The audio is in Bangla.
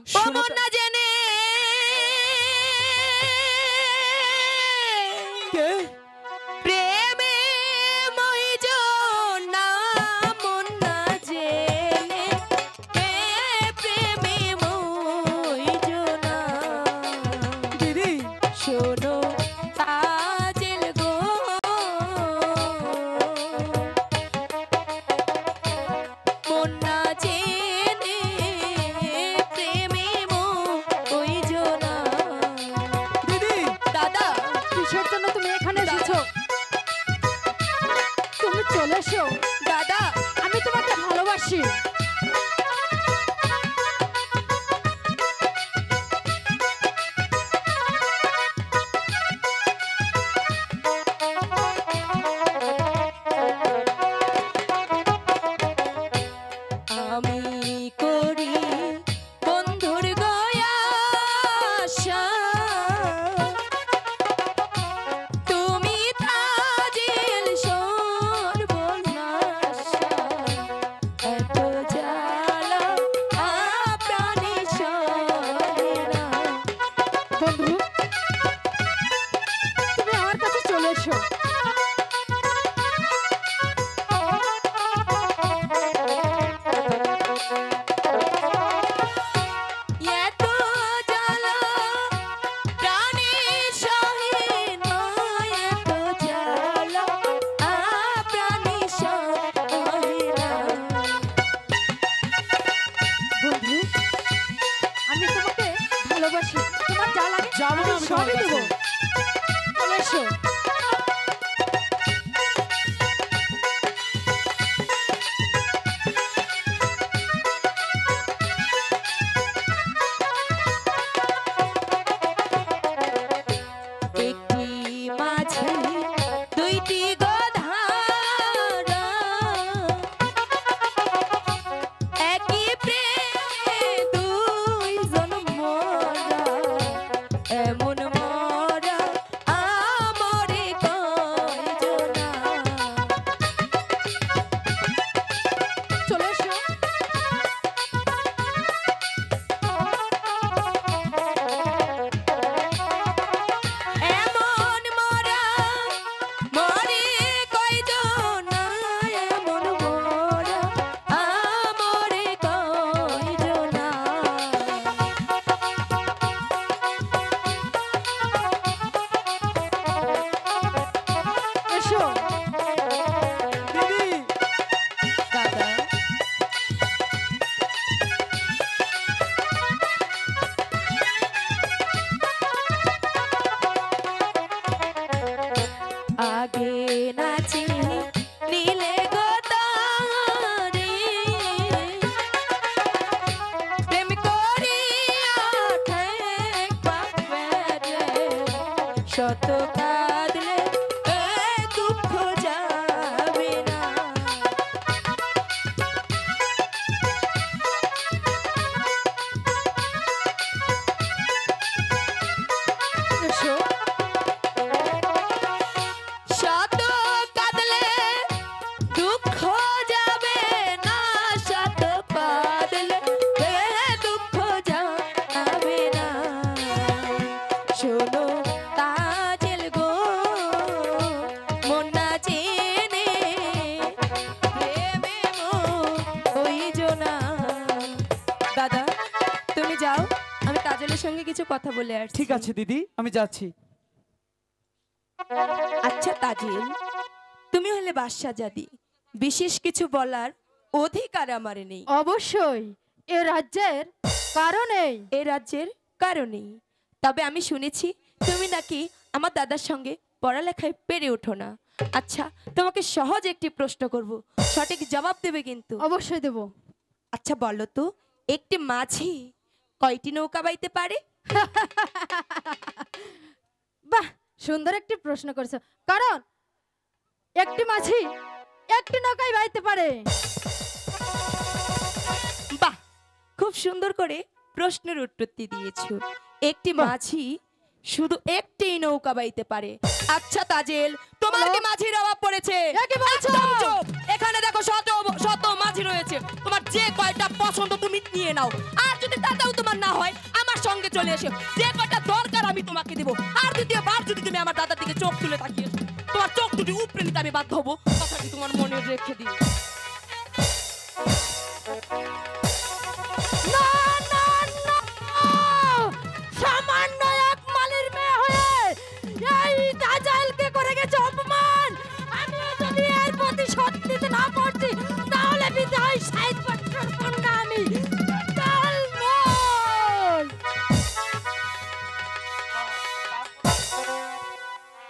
না জেনে কে প্রেমে মইজনা মন না জেনে প্রেমে মইজনা দিদি শোনো তাজেল গো মন না জেনে প্রেমে মইজনা দিদি দাদা কিসের জন্য তুমি এখানে এসেছো? তুমি চলে এসো, দাদা আমি তোমাকে ভালোবাসি। আমি করি বন্ধুর গয়াশা তুমি তাজিল সর্বনাশা এত জ্বালা প্রাণী সরেনা বন্ধু, তুমি আমার কাছে চলে এসো। এত জ্বালা প্রাণী সহেনা এত জ্বালা প্রাণী সহেনা বন্ধু, আমি তোমাকে ভালোবাসি, তোমার যা লাগে যাবো না আমি আমি সবই তোমার দেবো। কাছে। চলে এসো। একটি মাঝে দুইটি গোধারা একই প্রেমে দুইজন মরা এমন মরা আমরে কয়জনা চলে এসো। এমন মরা মরে কয়জনা এমন মরা আমরে কয়জনা এসো। দিদি দাদা আগে নাচে নীলে গোতারে প্রেম করিয়া ঠেক পাবে শত কাঁদলে দুঃখ যাবে না এসো। শত কাঁদলে দুঃখ যাবে না শত কাঁদলে দুঃখ যাবে না শোনো তাজেল গো মন না জেনে প্রেমে মইজনা দাদা তুমি যাও আমি তাজেলের সঙ্গে কিছু কথা বলে আসছি ঠিক আছে দিদি আমি যাচ্ছি। আচ্ছা তাজিল তুমি হলে বাদশাহজাদি বিশেষ কিছু বলার অধিকার আমার নেই অবশ্যই এ রাজ্যের কারণেই। এই রাজ্যের কারণেই তবে আমি শুনেছি তুমি নাকি আমার দাদার সঙ্গে পড়ালেখায় পেরে ওঠো না আচ্ছা তোমাকে সহজ একটি প্রশ্ন করব সঠিক জবাব দেবে কিন্তু অবশ্যই দেব। আচ্ছা বলো তো একটি মাঝি কয়টি নৌকা বাইতে পারে বাহ, সুন্দর একটি প্রশ্ন করেছো। কারণ একটি মাঝি একটি নৌকায় বাইতে পারে। বাহ খুব সুন্দর করে প্রশ্নের উত্তরটি দিয়েছো একটি মাঝি শুধু একটি নৌকা বাইতে পারে আচ্ছা তাজেল তোমার কি মাঝির অভাব পড়েছে এ কি বলছো? একদম চুপ এখানে দেখো শত শত মাঝি রয়েছে, তোমার যে কয়টা পছন্দ তুমি নিয়ে নাও। আর যদি তাতেও তোমার না হয় আমার সঙ্গে চলে এসো, যে কয়টা দরকার আমি তোমাকে দেবো। আর দ্বিতীয়বার যদি তুমি আমার দাদার দিকে চোখ তুলে তাকিয়েছো, তোমার চোখ দুটি উপরে নিতে আমি বাধ্য হবো। কথাটি তোমার মনে রেখে দিও।